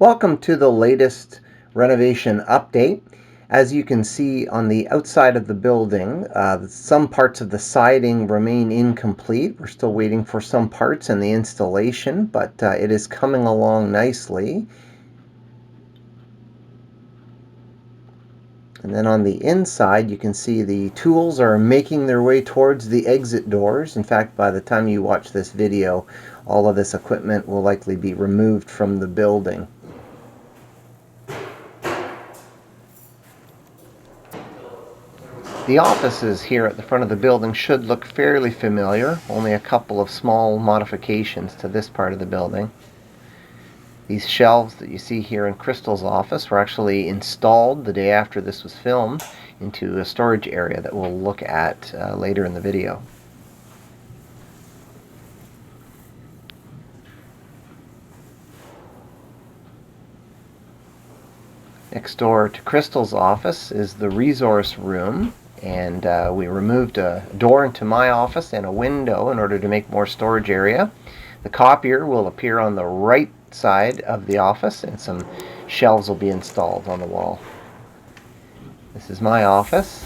Welcome to the latest renovation update. As you can see on the outside of the building, some parts of the siding remain incomplete. We're still waiting for some parts and the installation, but it is coming along nicely. And then on the inside, you can see the tools are making their way towards the exit doors. In fact, by the time you watch this video, all of this equipment will likely be removed from the building. The offices here at the front of the building should look fairly familiar, only a couple of small modifications to this part of the building. These shelves that you see here in Crystal's office were actually installed the day after this was filmed into a storage area that we'll look at later in the video. Next door to Crystal's office is the resource room. And we removed a door into my office and a window in order to make more storage area. The copier will appear on the right side of the office, and some shelves will be installed on the wall. This is my office.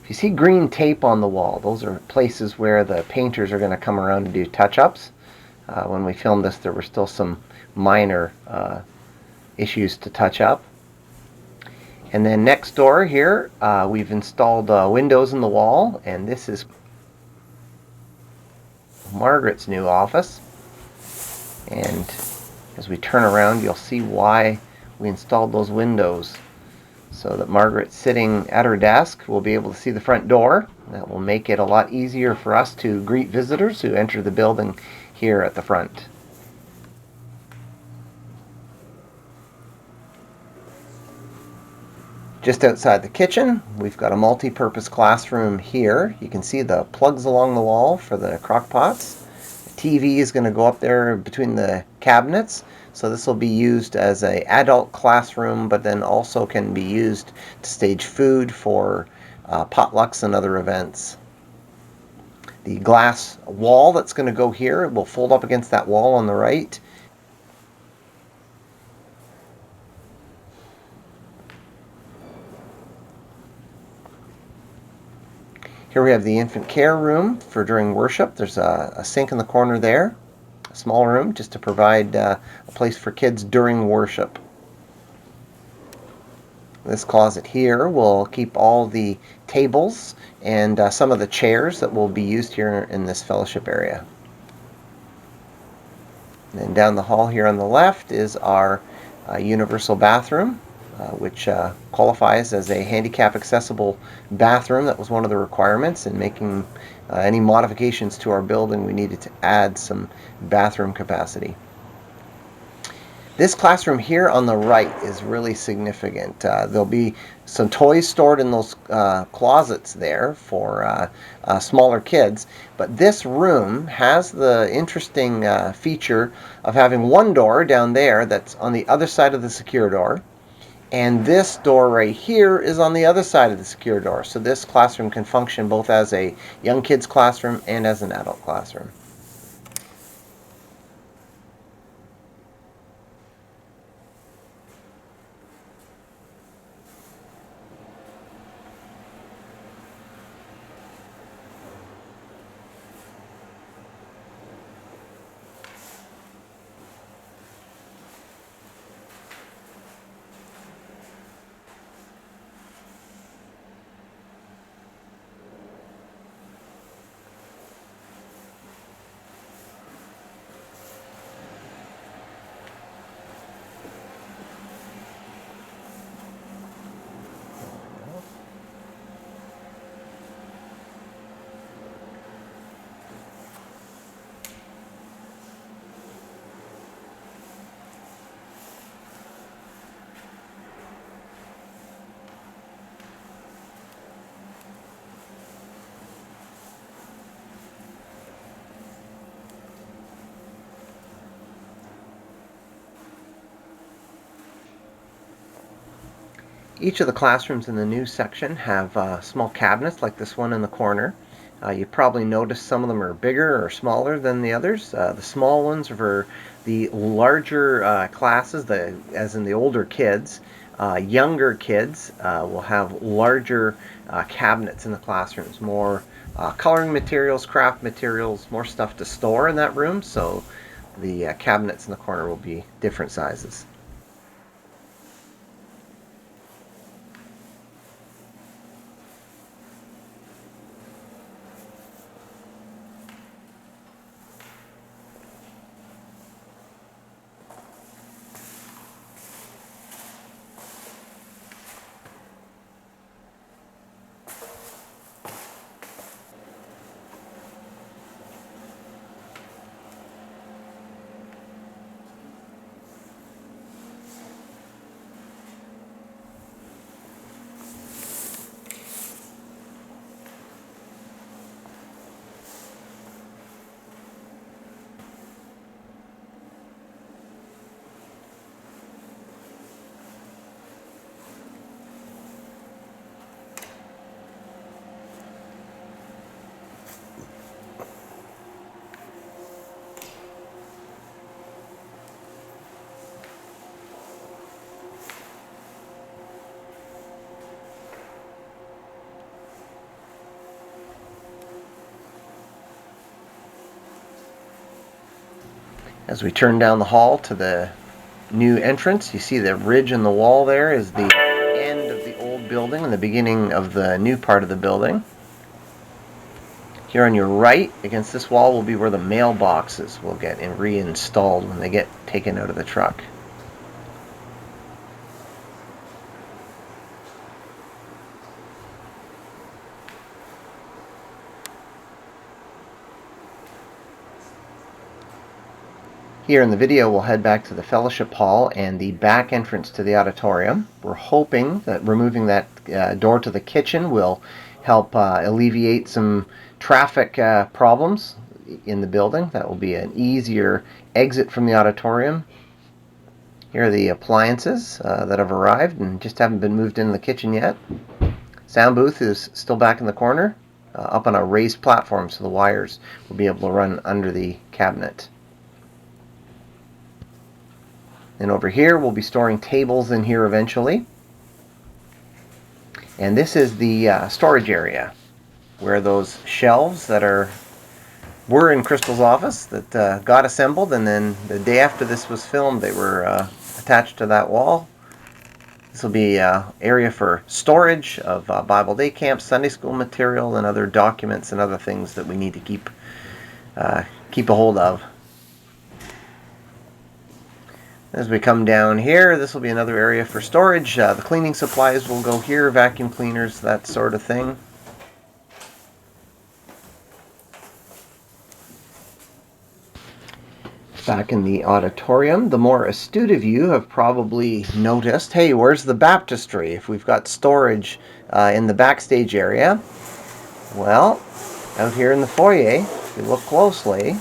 If you see green tape on the wall, those are places where the painters are going to come around and do touch-ups. When we filmed this, there were still some minor issues to touch up. And then next door here, we've installed windows in the wall, and this is Margaret's new office. And as we turn around, you'll see why we installed those windows, so that Margaret, sitting at her desk, will be able to see the front door. That will make it a lot easier for us to greet visitors who enter the building here at the front. Just outside the kitchen, we've got a multi-purpose classroom here. You can see the plugs along the wall for the crock pots. The TV is going to go up there between the cabinets, so this will be used as an adult classroom, but then also can be used to stage food for potlucks and other events. The glass wall that's going to go here will fold up against that wall on the right. Here we have the infant care room for during worship. There's a sink in the corner there, a small room just to provide a place for kids during worship. This closet here will keep all the tables and some of the chairs that will be used here in this fellowship area. And then down the hall here on the left is our universal bathroom, which qualifies as a handicap accessible bathroom. That was one of the requirements in making any modifications to our building. We needed to add some bathroom capacity. This classroom here on the right is really significant. There'll be some toys stored in those closets there for smaller kids, but this room has the interesting feature of having one door down there that's on the other side of the secure door, and this door right here is on the other side of the secure door. So this classroom can function both as a young kids classroom and as an adult classroom. Each of the classrooms in the new section have small cabinets like this one in the corner. You probably noticed some of them are bigger or smaller than the others. The small ones are for the larger classes, as in the older kids. Younger kids will have larger cabinets in the classrooms, more coloring materials, craft materials, more stuff to store in that room, so the cabinets in the corner will be different sizes. As we turn down the hall to the new entrance, you see the ridge in the wall there is the end of the old building and the beginning of the new part of the building. Here on your right, against this wall, will be where the mailboxes will get reinstalled when they get taken out of the truck. Here in the video, we'll head back to the fellowship hall and the back entrance to the auditorium. We're hoping that removing that door to the kitchen will help alleviate some traffic problems in the building. That will be an easier exit from the auditorium. Here are the appliances that have arrived and just haven't been moved into the kitchen yet. Sound booth is still back in the corner, up on a raised platform, so the wires will be able to run under the cabinet. And over here, we'll be storing tables in here eventually. And this is the storage area, where those shelves that were in Crystal's office that got assembled, and then the day after this was filmed, they were attached to that wall. This will be an area for storage of Bible day camp, Sunday school material, and other documents and other things that we need to keep a hold of. As we come down here, this will be another area for storage. The cleaning supplies will go here, vacuum cleaners, that sort of thing. Back in the auditorium, the more astute of you have probably noticed, hey, where's the baptistry if we've got storage in the backstage area? Well, out here in the foyer, if you look closely,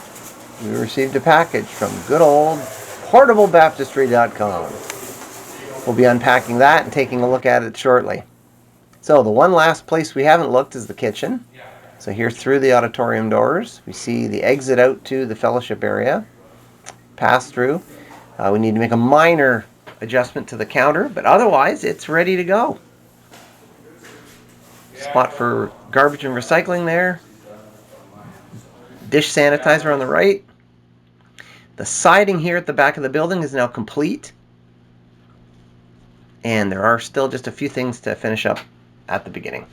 we received a package from good old portablebaptistry.com. We'll be unpacking that and taking a look at it shortly. So the one last place we haven't looked is the kitchen. So here through the auditorium doors, we see the exit out to the fellowship area. Pass through. We need to make a minor adjustment to the counter, but otherwise it's ready to go. Spot for garbage and recycling there. Dish sanitizer on the right. The siding here at the back of the building is now complete. And there are still just a few things to finish up at the beginning.